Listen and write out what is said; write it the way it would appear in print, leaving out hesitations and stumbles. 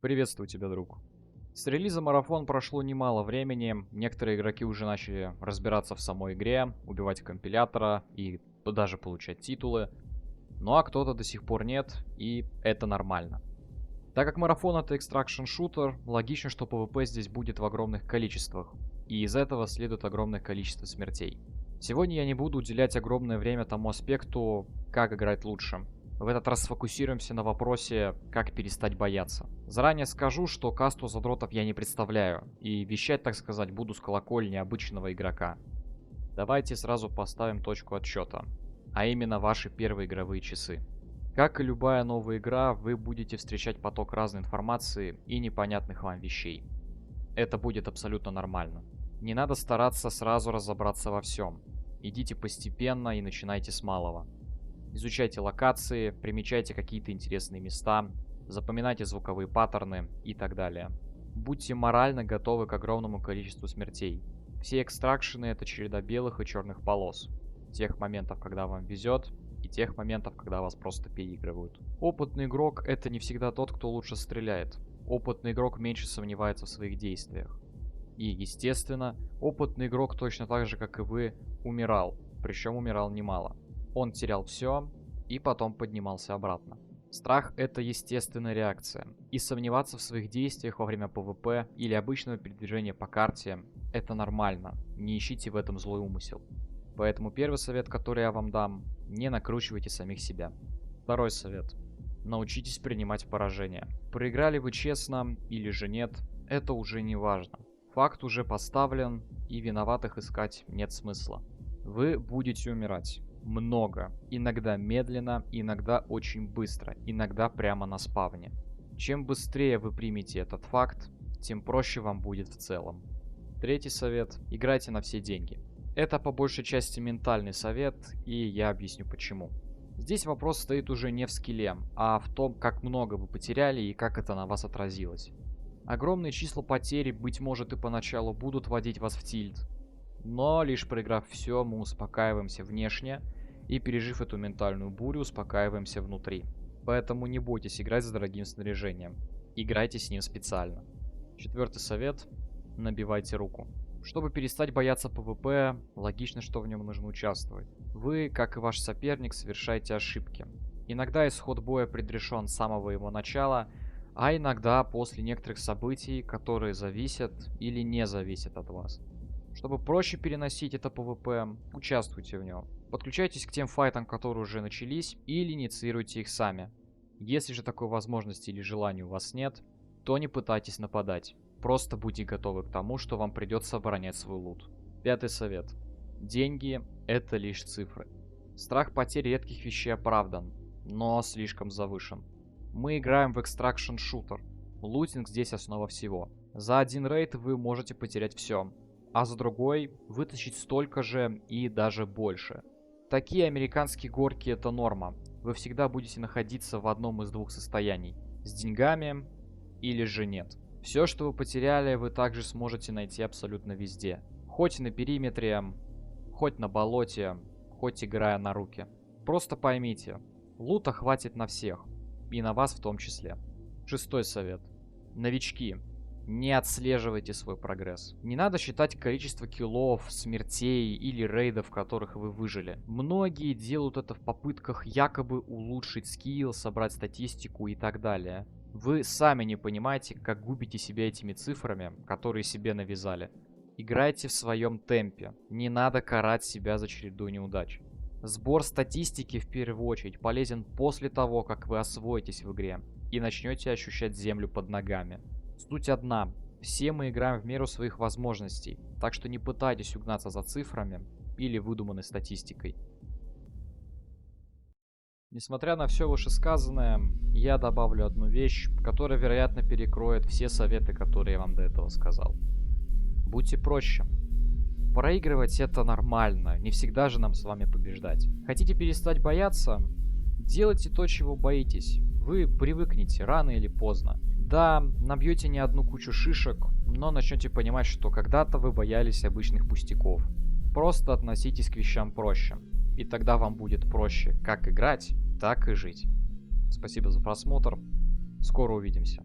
Приветствую тебя, друг. С релиза Марафон прошло немало времени, некоторые игроки уже начали разбираться в самой игре, убивать компилятора и даже получать титулы, ну а кто-то до сих пор нет, и это нормально. Так как Марафон это экстракшн шутер, логично, что PvP здесь будет в огромных количествах, и из этого следует огромное количество смертей. Сегодня я не буду уделять огромное время тому аспекту, как играть лучше. В этот раз сфокусируемся на вопросе, как перестать бояться. Заранее скажу, что касту задротов я не представляю, и вещать, так сказать, буду с колокольни обычного игрока. Давайте сразу поставим точку отсчета, а именно ваши первые игровые часы. Как и любая новая игра, вы будете встречать поток разной информации и непонятных вам вещей. Это будет абсолютно нормально. Не надо стараться сразу разобраться во всем. Идите постепенно и начинайте с малого. Изучайте локации, примечайте какие-то интересные места, запоминайте звуковые паттерны и так далее. Будьте морально готовы к огромному количеству смертей. Все экстракшены — это череда белых и черных полос. Тех моментов, когда вам везет, и тех моментов, когда вас просто переигрывают. Опытный игрок — это не всегда тот, кто лучше стреляет. Опытный игрок меньше сомневается в своих действиях. И, естественно, опытный игрок точно так же, как и вы, умирал. Причем умирал немало. Он терял все и потом поднимался обратно. Страх — это естественная реакция. И сомневаться в своих действиях во время PvP или обычного передвижения по карте — это нормально. Не ищите в этом злой умысел. Поэтому первый совет, который я вам дам — не накручивайте самих себя. Второй совет. Научитесь принимать поражение. Проиграли вы честно или же нет, это уже не важно. Факт уже поставлен, и виноватых искать нет смысла. Вы будете умирать. Много. Иногда медленно, иногда очень быстро, иногда прямо на спавне. Чем быстрее вы примете этот факт, тем проще вам будет в целом. Третий совет. Играйте на все деньги. Это по большей части ментальный совет, и я объясню почему. Здесь вопрос стоит уже не в скилле, а в том, как много вы потеряли и как это на вас отразилось. Огромные числа потерь, быть может, и поначалу будут вводить вас в тильт. Но лишь проиграв все, мы успокаиваемся внешне и, пережив эту ментальную бурю, успокаиваемся внутри. Поэтому не бойтесь играть с дорогим снаряжением. Играйте с ним специально. Четвертый совет. Набивайте руку. Чтобы перестать бояться PvP, логично, что в нем нужно участвовать. Вы, как и ваш соперник, совершаете ошибки. Иногда исход боя предрешен с самого его начала, а иногда после некоторых событий, которые зависят или не зависят от вас. Чтобы проще переносить это PvP, участвуйте в нем. Подключайтесь к тем файтам, которые уже начались, или инициируйте их сами. Если же такой возможности или желания у вас нет, то не пытайтесь нападать. Просто будьте готовы к тому, что вам придется оборонять свой лут. Пятый совет. Деньги — это лишь цифры. Страх потери редких вещей оправдан, но слишком завышен. Мы играем в экстракшн шутер. Лутинг здесь основа всего. За один рейд вы можете потерять все, а за другой вытащить столько же и даже больше. Такие американские горки — это норма. Вы всегда будете находиться в одном из двух состояний. С деньгами или же нет. Все, что вы потеряли, вы также сможете найти абсолютно везде. Хоть на периметре, хоть на болоте, хоть играя на руки. Просто поймите, лута хватит на всех. И на вас в том числе. Шестой совет. Новички. Не отслеживайте свой прогресс. Не надо считать количество киллов, смертей или рейдов, в которых вы выжили. Многие делают это в попытках якобы улучшить скилл, собрать статистику и так далее. Вы сами не понимаете, как губите себя этими цифрами, которые себе навязали. Играйте в своем темпе. Не надо карать себя за череду неудач. Сбор статистики в первую очередь полезен после того, как вы освоитесь в игре и начнете ощущать землю под ногами. Суть одна. Все мы играем в меру своих возможностей, так что не пытайтесь угнаться за цифрами или выдуманной статистикой. Несмотря на все вышесказанное, я добавлю одну вещь, которая, вероятно, перекроет все советы, которые я вам до этого сказал. Будьте проще. Проигрывать — это нормально, не всегда же нам с вами побеждать. Хотите перестать бояться? Делайте то, чего боитесь. Вы привыкнете рано или поздно. Да, набьете не одну кучу шишек, но начнете понимать, что когда-то вы боялись обычных пустяков. Просто относитесь к вещам проще. И тогда вам будет проще как играть, так и жить. Спасибо за просмотр. Скоро увидимся.